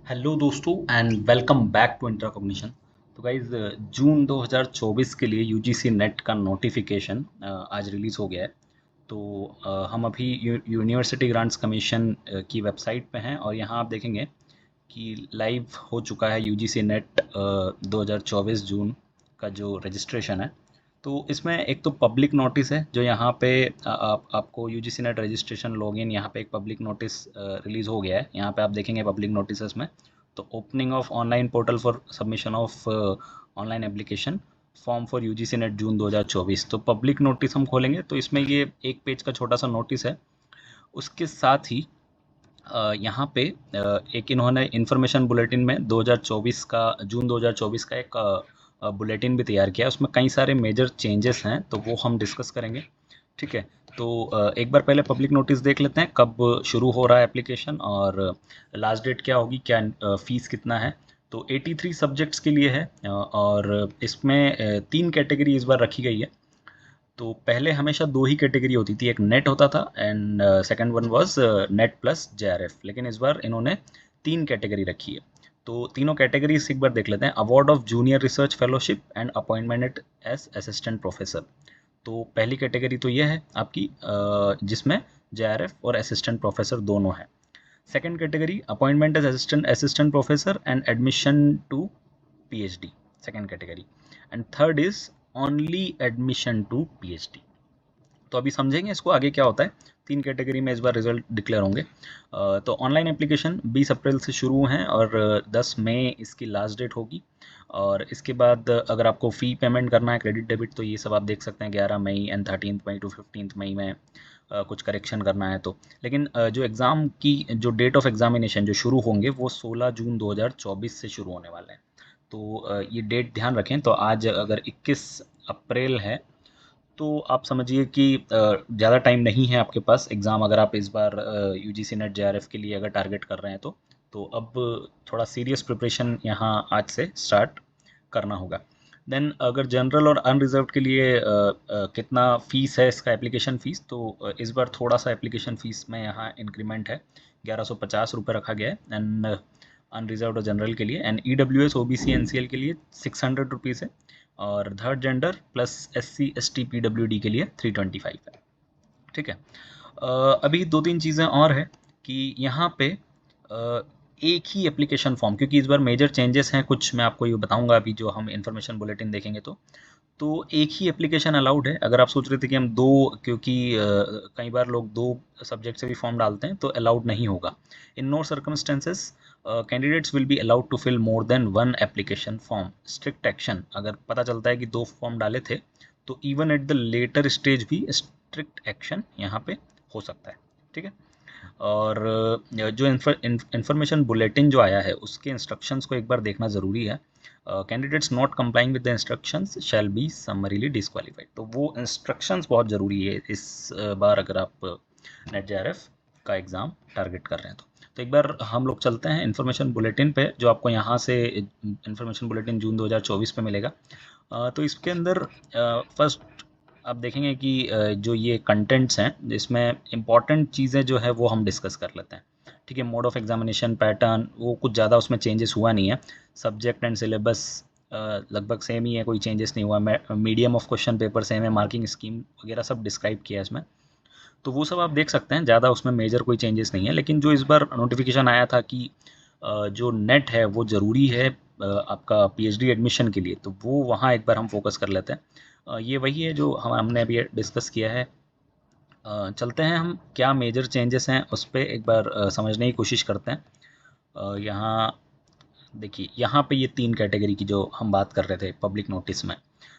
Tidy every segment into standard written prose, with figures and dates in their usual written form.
Hello दोस्तों and welcome back to इंट्राकॉग्निशन। तो guys जून 2024 के लिए यूजीसी नेट का नोटिफिकेशन आज रिलीज़ हो गया है। तो हम अभी यूनिवर्सिटी ग्रांट्स कमीशन की वेबसाइट पे हैं और यहाँ आप देखेंगे कि लाइव हो चुका है यूजीसी नेट 2024 जून का जो रजिस्ट्रेशन है। तो इसमें एक तो पब्लिक नोटिस है जो यहाँ पे आपको यूजीसी नेट रजिस्ट्रेशन लॉगिन यहाँ पे एक पब्लिक नोटिस रिलीज़ हो गया है। यहाँ पे आप देखेंगे पब्लिक नोटिस में तो opening of online portal for submission of online application form for UGC NET June 2024। तो पब्लिक नोटिस हम खोलेंगे तो इसमें ये एक पेज का छोटा सा नोटिस है। उसके साथ ही यहाँ पे एक इन्होंने इन्फॉर्मेशन बुलेटिन में 2024 का जून 2024 का एक बुलेटिन भी तैयार किया है। उसमें कई सारे मेजर चेंजेस हैं तो वो हम डिस्कस करेंगे। ठीक है, तो एक बार पहले पब्लिक नोटिस देख लेते हैं कब शुरू हो रहा है एप्लीकेशन और लास्ट डेट क्या होगी, क्या फीस कितना है। तो 83 सब्जेक्ट्स के लिए है और इसमें तीन कैटेगरी इस बार रखी गई है। तो पहले हमेशा दो ही कैटेगरी होती थी, एक नेट होता था and second one was net plus JRF, लेकिन इस बार इन्होंने तीन कैटेगरी रखी है। तो तीनों कैटेगरीज एक बार देख लेते हैं। Award of junior research fellowship and appointment as assistant professor. तो पहली कैटेगरी तो ये है आपकी जिसमें जेआरएफ और असिस्टेंट प्रोफेसर दोनों हैं। Second category appointment as assistant assistant professor and admission to PhD, second category. And third is only admission to PhD. तो अभी समझेंगे इसको आगे क्या होता है। तीन कैटेगरी में इस बार रिजल्ट डिक्लेयर होंगे। तो ऑनलाइन एप्लीकेशन 20 अप्रैल से शुरू हैं और 10 मई इसकी लास्ट डेट होगी। और इसके बाद अगर आपको फ़ी पेमेंट करना है, क्रेडिट डेबिट, तो ये सब आप देख सकते हैं 11 मई एंड 13 मई टू 15 मई में कुछ करेक्शन करना है तो। लेकिन जो एग्ज़ाम की जो डेट ऑफ एग्जामिनेशन जो शुरू होंगे वो 16 जून 2024 से शुरू होने वाले हैं। तो ये डेट ध्यान रखें। तो आज अगर 21 अप्रैल है तो आप समझिए कि ज़्यादा टाइम नहीं है आपके पास एग्ज़ाम, अगर आप इस बार यूजीसी नेट जेआरएफ के लिए अगर टारगेट कर रहे हैं तो अब थोड़ा सीरियस प्रिपरेशन यहाँ आज से स्टार्ट करना होगा। देन अगर जनरल और अनरिजर्व के लिए कितना फ़ीस है इसका एप्लीकेशन फ़ीस, तो इस बार थोड़ा सा एप्लीकेशन फ़ीस में यहाँ इंक्रीमेंट है, 1150 रुपये रखा गया है एंड अनरिजर्व और जनरल के लिए। एंड ईडब्ल्यूएस ओबीसी एनसीएल के लिए 600 रुपीज़ है और third gender plus SC ST PWD के लिए 325 है। ठीक है, अभी दो तीन चीज़ें और हैं कि यहाँ पे एक ही एप्लीकेशन फॉर्म, क्योंकि इस बार मेजर चेंजेस हैं कुछ, मैं आपको ये बताऊंगा अभी जो हम इन्फॉर्मेशन बुलेटिन देखेंगे तो एक ही एप्लीकेशन अलाउड है। अगर आप सोच रहे थे कि हम दो, क्योंकि कई बार लोग दो सब्जेक्ट से भी फॉर्म डालते हैं, तो अलाउड नहीं होगा। In no circumstances candidates will be allowed to fill more than one application form. Strict action, अगर पता चलता है कि दो फॉर्म डाले थे तो even at the later stage भी स्ट्रिक्ट एक्शन यहाँ पे हो सकता है। ठीक है, और जो इन्फॉर्मेशन बुलेटिन जो आया है उसके इंस्ट्रक्शंस को एक बार देखना ज़रूरी है। Candidates not complying with the instructions shall be summarily disqualified. तो वो इंस्ट्रक्शंस बहुत ज़रूरी है इस बार अगर आप नेट जेआरएफ का एग्ज़ाम टारगेट कर रहे हैं तो एक बार हम लोग चलते हैं इन्फॉर्मेशन बुलेटिन पे, जो आपको यहाँ से इन्फॉर्मेशन बुलेटिन जून 2024 पे मिलेगा। तो इसके अंदर फर्स्ट आप देखेंगे कि जो ये कंटेंट्स हैं इसमें इम्पॉर्टेंट चीज़ें जो है वो हम डिस्कस कर लेते हैं। ठीक है, मोड ऑफ एग्जामिनेशन पैटर्न वो कुछ ज़्यादा उसमें चेंजेस हुआ नहीं है। सब्जेक्ट एंड सिलेबस लगभग सेम ही है, कोई चेंजेस नहीं हुआ। Medium of question paper same है, मार्किंग स्कीम वगैरह सब डिस्क्राइब किया है इसमें, तो वो सब आप देख सकते हैं। ज़्यादा उसमें मेजर कोई चेंजेस नहीं है। लेकिन जो इस बार नोटिफिकेशन आया था कि जो नेट है वो ज़रूरी है आपका पीएचडी एडमिशन के लिए, तो वो वहाँ एक बार हम फोकस कर लेते हैं। ये वही है जो हमने अभी डिस्कस किया है। चलते हैं हम क्या मेजर चेंजेस हैं उस पर एक बार समझने की कोशिश करते हैं। यहाँ देखिए, यहाँ पे ये तीन कैटेगरी की जो हम बात कर रहे थे पब्लिक नोटिस में।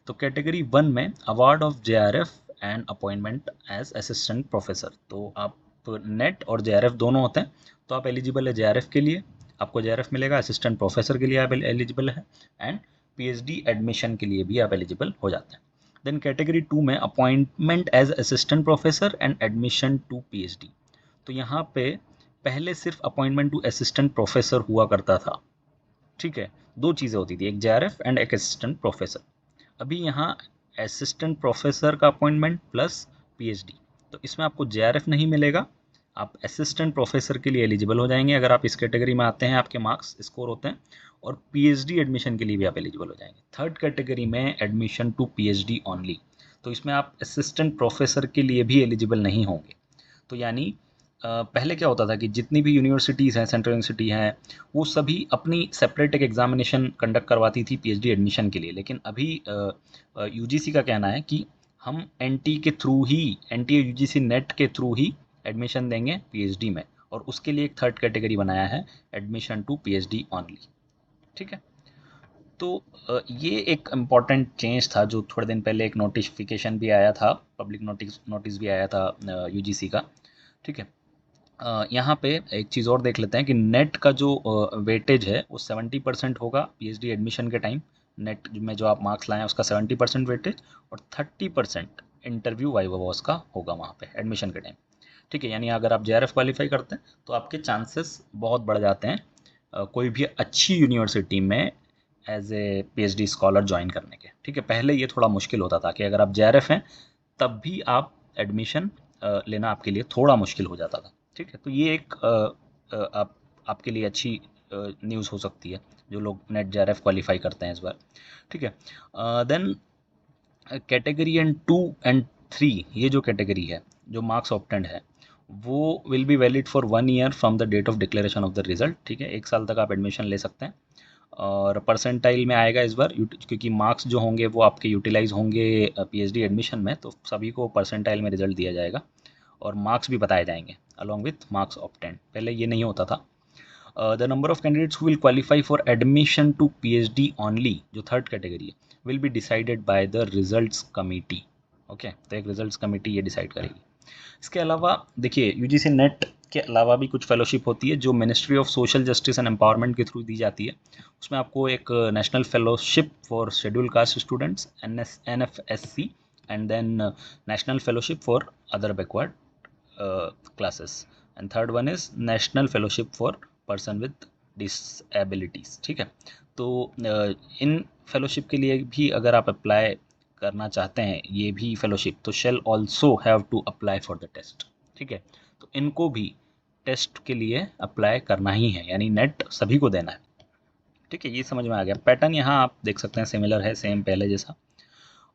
तो कैटेगरी वन में award of JRF and appointment as assistant professor. तो आप नेट और जेआरएफ दोनों होते हैं, तो आप एलिजिबल है जेआरएफ के लिए, आपको जेआरएफ मिलेगा। असिस्टेंट प्रोफेसर के लिए आप एलिजिबल है एंड पीएचडी एडमिशन के लिए भी आप एलिजिबल हो जाते हैं। देन कैटेगरी टू में appointment as assistant professor and admission to PhD. तो यहाँ पे पहले सिर्फ अपॉइंटमेंट टू असिस्टेंट प्रोफेसर हुआ करता था। ठीक है, दो चीज़ें होती थी, एक जेआरएफ एंड एक असिस्टेंट प्रोफेसर। अभी यहाँ असिस्टेंट प्रोफेसर का अपॉइंटमेंट प्लस पीएचडी, तो इसमें आपको जेआरएफ नहीं मिलेगा, आप असिस्टेंट प्रोफेसर के लिए एलिजिबल हो जाएंगे अगर आप इस कैटेगरी में आते हैं, आपके मार्क्स स्कोर होते हैं, और पीएचडी एडमिशन के लिए भी आप एलिजिबल हो जाएंगे। थर्ड कैटेगरी में एडमिशन टू पीएचडी ओनली, तो इसमें आप असिस्टेंट प्रोफेसर के लिए भी एलिजिबल नहीं होंगे। तो यानी पहले क्या होता था कि जितनी भी यूनिवर्सिटीज़ हैं, सेंट्रल यूनिवर्सिटी हैं, वो सभी अपनी सेपरेट एक एग्जामिनेशन कंडक्ट करवाती थी पीएचडी एडमिशन के लिए, लेकिन अभी यूजीसी का कहना है कि हम एनटी के थ्रू ही, एनटी यूजीसी नेट के थ्रू ही एडमिशन देंगे पीएचडी में, और उसके लिए एक थर्ड कैटेगरी बनाया है, एडमिशन टू पीएचडी ओनली। ठीक है, तो ये एक इम्पॉर्टेंट चेंज था जो थोड़े दिन पहले एक नोटिफिकेशन भी आया था, पब्लिक नोटिस भी आया था यूजीसी का। ठीक है, यहाँ पे एक चीज़ और देख लेते हैं कि नेट का जो वेटेज है वो 70% होगा पीएचडी एडमिशन के टाइम। नेट में जो आप मार्क्स लाएं उसका 70% वेटेज, और 30% इंटरव्यू वाइवा वॉस का होगा वहाँ पे एडमिशन के टाइम। ठीक है, यानी अगर आप जेआरएफ क्वालिफाई करते हैं तो आपके चांसेस बहुत बढ़ जाते हैं कोई भी अच्छी यूनिवर्सिटी में as a PhD scholar join करने के। ठीक है, पहले ये थोड़ा मुश्किल होता था कि अगर आप जेआरएफ हैं तब भी आप एडमिशन लेना आपके लिए थोड़ा मुश्किल हो जाता था। ठीक है, तो ये एक आपके लिए अच्छी न्यूज़ हो सकती है जो लोग नेट जेआरएफ क्वालिफाई करते हैं इस बार। ठीक है, देन कैटेगरी एंड 2 एंड 3, ये जो कैटेगरी है, जो मार्क्स ऑब्टेंड है, वो will be valid for 1 year from the date of declaration of the result. ठीक है, 1 साल तक आप एडमिशन ले सकते हैं, और परसेंटाइल में आएगा इस बार, क्योंकि मार्क्स जो होंगे वो आपके यूटिलाइज होंगे पीएचडी एडमिशन में, तो सभी को परसेंटाइल में रिजल्ट दिया जाएगा और मार्क्स भी बताए जाएंगे अलॉन्ग विथ मार्क्स ऑब्टेंड। पहले ये नहीं होता था। The number of candidates who will qualify for admission to PhD only, जो थर्ड कैटेगरी है, will be decided by the results committee. Okay, तो एक रिजल्ट्स कमिटी ये डिसाइड करेगी। इसके अलावा देखिए, यूजीसी नेट के अलावा भी कुछ फेलोशिप होती है जो ministry of social justice and empowerment के थ्रू दी जाती है। उसमें आपको एक national fellowship for scheduled caste students NFSC, and then national fellowship for other backward classes, and third one is national fellowship for person with disabilities. ठीक है, तो इन फेलोशिप के लिए भी अगर आप अप्लाई करना चाहते हैं ये भी फेलोशिप, तो shall also have to apply for the test. ठीक है, तो इनको भी टेस्ट के लिए अप्लाई करना ही है, यानी नेट सभी को देना है। ठीक है, ये समझ में आ गया। पैटर्न यहाँ आप देख सकते हैं सिमिलर है, सेम पहले जैसा,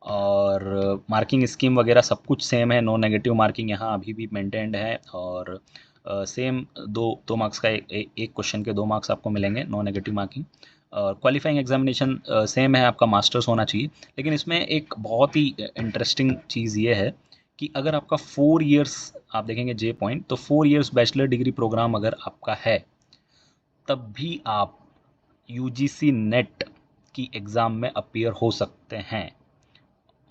और मार्किंग स्कीम वगैरह सब कुछ सेम है। नो नेगेटिव मार्किंग यहाँ अभी भी मेंटेन्ड है, और सेम दो मार्क्स का एक क्वेश्चन के 2 मार्क्स आपको मिलेंगे, no negative marking. Qualifying examination same है, आपका मास्टर्स होना चाहिए, लेकिन इसमें एक बहुत ही इंटरेस्टिंग चीज़ ये है कि अगर आपका 4 इयर्स आप देखेंगे जे पॉइंट, तो 4 इयर्स बैचलर डिग्री प्रोग्राम अगर आपका है तब भी आप यूजीसी नेट की एग्ज़ाम में अपीयर हो सकते हैं।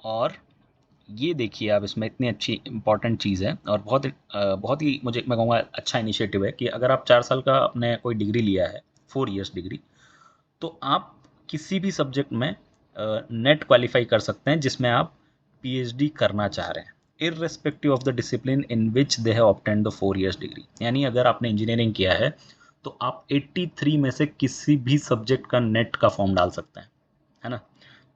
और ये देखिए आप, इसमें इतनी अच्छी इंपॉर्टेंट चीज़ है, और बहुत ही मैं कहूँगा अच्छा इनिशिएटिव है कि अगर आप 4 साल का अपने कोई डिग्री लिया है, 4 इयर्स डिग्री, तो आप किसी भी सब्जेक्ट में नेट क्वालिफाई कर सकते हैं जिसमें आप पीएचडी करना चाह रहे हैं, irrespective of the discipline in which they have obtained the 4 years degree. यानी अगर आपने इंजीनियरिंग किया है तो आप 83 में से किसी भी सब्जेक्ट का नेट का फॉर्म डाल सकते हैं, है ना।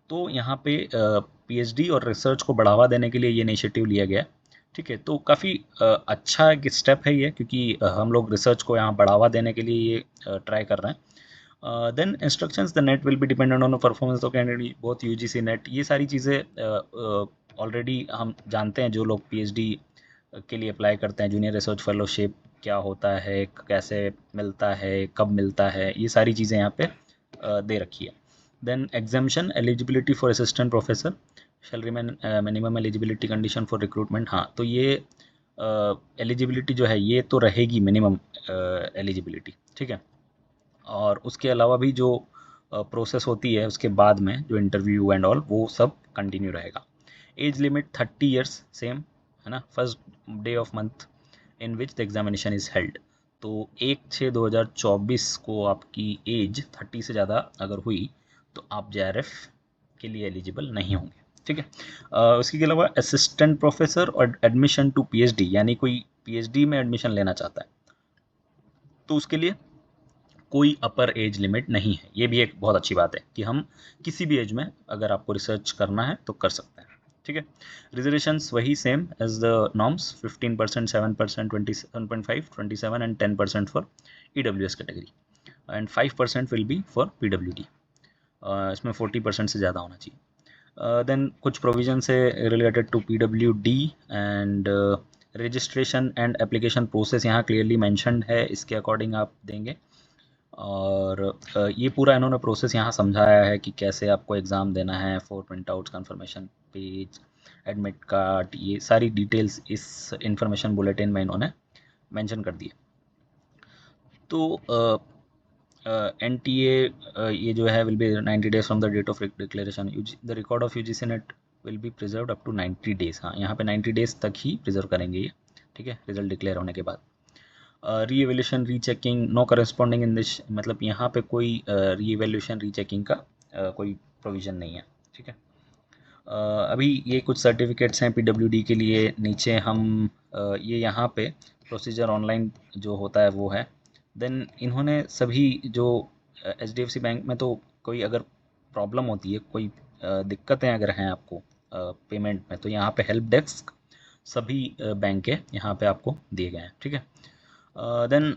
तो यहाँ पे पीएचडी और रिसर्च को बढ़ावा देने के लिए ये इनिशिएटिव लिया गया है। ठीक है, तो काफ़ी अच्छा एक स्टेप है ये, क्योंकि हम लोग रिसर्च को यहाँ बढ़ावा देने के लिए ये ट्राई कर रहे हैं। Then instructions, the net will be dependent on performance of candidate both UGC NET. ये सारी चीज़ें ऑलरेडी हम जानते हैं, जो लोग पीएचडी के लिए अप्लाई करते हैं। जूनियर रिसर्च फेलोशिप क्या होता है, कैसे मिलता है, कब मिलता है, ये सारी चीज़ें यहाँ पे दे रखी है। Then examination eligibility for assistant professor shall remain minimum eligibility condition for recruitment. हाँ, तो ये एलिजिबिलिटी जो है ये तो रहेगी मिनिमम एलिजिबिलिटी। ठीक है, और उसके अलावा भी जो प्रोसेस होती है उसके बाद में जो इंटरव्यू एंड ऑल, वो सब कंटिन्यू रहेगा। एज लिमिट 30 ईयर्स सेम, है ना। First day of month in which the examination is held, तो 1/6/2024 को आपकी एज 30 से ज़्यादा अगर हुई तो आप जेआरएफ के लिए एलिजिबल नहीं होंगे। ठीक है, उसके अलावा असिस्टेंट प्रोफेसर और एडमिशन टू पीएचडी, यानी कोई पीएचडी में एडमिशन लेना चाहता है तो उसके लिए कोई अपर एज लिमिट नहीं है। ये भी एक बहुत अच्छी बात है कि हम किसी भी एज में अगर आपको रिसर्च करना है तो कर सकते हैं। ठीक है। रिजर्वेशंस वही same as the norms, 15%, 7%, 27.5, 27 and 10% for EWS category and 5% will be for PWD। इसमें 40% से ज़्यादा होना चाहिए। देन कुछ प्रोविजन है related to PWD and registration and application process यहाँ क्लियरली मैंशनड है, इसके अकॉर्डिंग आप देंगे। और ये पूरा इन्होंने प्रोसेस यहाँ समझाया है कि कैसे आपको एग्ज़ाम देना है, 4 print outs, conformation page, admit card, ये सारी डिटेल्स इस इंफॉर्मेशन बुलेटिन में इन्होंने मेंशन कर दी है। तो NTA ये जो है will be 90 days from the date of declaration, the record of UGC NET will be preserved up to 90 days. हाँ, यहाँ पे 90 डेज तक ही प्रिजर्व करेंगे ये, ठीक है, रिजल्ट डिक्लेयर होने के बाद। Re evaluation re checking no corresponding in this, मतलब यहाँ पे कोई री एवेल्यूशन री चेकिंग का कोई प्रोविज़न नहीं है, ठीक है। अभी ये कुछ सर्टिफिकेट्स हैं PWD के लिए, नीचे हम ये यहाँ पे प्रोसीजर ऑनलाइन जो होता है वो है। देन इन्होंने सभी जो HDFC बैंक में तो कोई अगर प्रॉब्लम होती है, कोई दिक्कतें अगर हैं आपको पेमेंट में, तो यहाँ पे हेल्प डेस्क सभी बैंक के यहाँ पे आपको दिए गए हैं, ठीक है। देन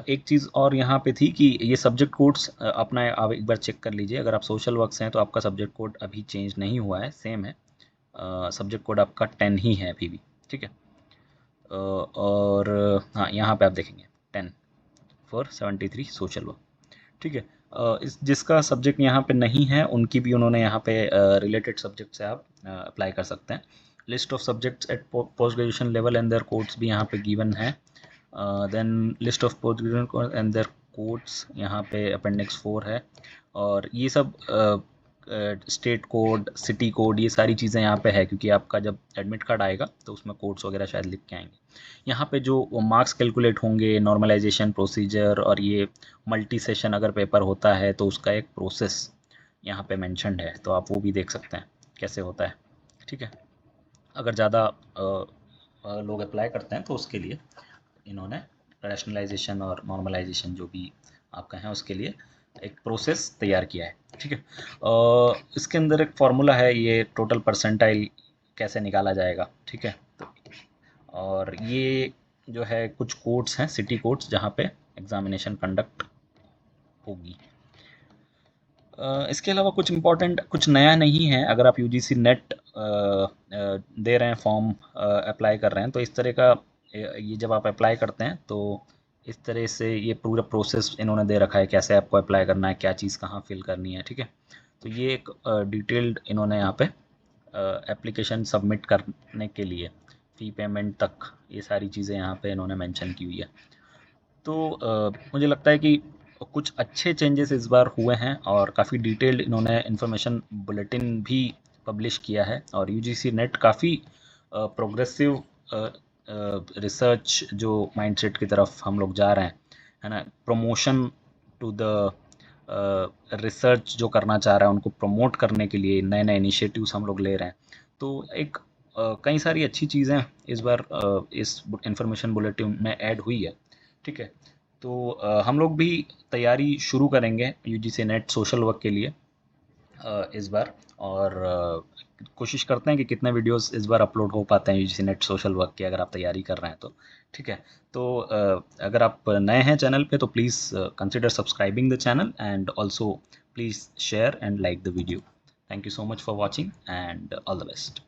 एक चीज़ और यहाँ पे थी कि ये सब्जेक्ट कोड्स अपना आप एक बार चेक कर लीजिए। अगर आप सोशल वर्क से हैं तो आपका सब्जेक्ट कोड अभी चेंज नहीं हुआ है, सेम है। सब्जेक्ट कोड आपका 10 ही है अभी भी, ठीक है। और हाँ, यहाँ पे आप देखेंगे 10 फॉर 73 सोशल वर्क, ठीक है। इस जिसका सब्जेक्ट यहाँ पे नहीं है उनकी भी उन्होंने यहाँ पे रिलेटेड सब्जेक्ट से आप अप्लाई कर सकते हैं। List of subjects at post graduation level and their codes भी यहाँ पे गिवन है। Then list of post graduation and their codes यहाँ पे अपेंडिक्स 4 है। और ये सब स्टेट कोड, सिटी कोड, ये सारी चीज़ें यहाँ पे है, क्योंकि आपका जब एडमिट कार्ड आएगा तो उसमें कोड्स वगैरह शायद लिख के आएंगे। यहाँ पे जो मार्क्स कैलकुलेट होंगे, नॉर्मलाइजेशन प्रोसीजर, और ये मल्टी सेशन अगर पेपर होता है तो उसका एक प्रोसेस यहाँ पे मेंशन्ड है, तो आप वो भी देख सकते हैं कैसे होता है, ठीक है। अगर ज़्यादा लोग अप्लाई करते हैं तो उसके लिए इन्होंने रैशनलाइजेशन और नॉर्मलाइजेशन जो भी आपका है उसके लिए एक प्रोसेस तैयार किया है, ठीक है। इसके अंदर एक फार्मूला है, ये टोटल परसेंटाइल कैसे निकाला जाएगा, ठीक है। तो और ये जो है कुछ कोड्स हैं, सिटी कोड्स, जहाँ पे एग्जामिनेशन कंडक्ट होगी। इसके अलावा कुछ इम्पोर्टेंट, कुछ नया नहीं है। अगर आप UGC नेट दे रहे हैं, फॉर्म अप्लाई कर रहे हैं, तो इस तरह का ये जब आप अप्लाई करते हैं तो इस तरह से ये पूरा प्रोसेस इन्होंने दे रखा है, कैसे आपको अप्लाई करना है, क्या चीज़ कहाँ फिल करनी है, ठीक है। तो ये एक डिटेल्ड इन्होंने यहाँ पे एप्लीकेशन सबमिट करने के लिए फ़ी पेमेंट तक ये सारी चीज़ें यहाँ पे इन्होंने मेंशन की हुई है। तो मुझे लगता है कि कुछ अच्छे चेंजेस इस बार हुए हैं और काफ़ी डिटेल्ड इन्होंने इन्फॉर्मेशन बुलेटिन भी पब्लिश किया है। और UGC नेट काफ़ी प्रोग्रेसिव रिसर्च जो माइंडसेट की तरफ हम लोग जा रहे हैं, है ना। प्रमोशन टू द रिसर्च जो करना चाह रहा है उनको प्रमोट करने के लिए नए नए इनिशिएटिव्स हम लोग ले रहे हैं। तो एक कई सारी अच्छी चीज़ें इस बार इस इंफॉर्मेशन बुलेटिन में ऐड हुई है, ठीक है। तो हम लोग भी तैयारी शुरू करेंगे UGC नेट सोशल वर्क के लिए इस बार। और कोशिश करते हैं कि कितने वीडियोस इस बार अपलोड हो पाते हैं UGC नेट सोशल वर्क के, अगर आप तैयारी कर रहे हैं तो, ठीक है। तो अगर आप नए हैं चैनल पे तो please consider subscribing the channel and also please share and like the video. Thank you so much for watching and all the best.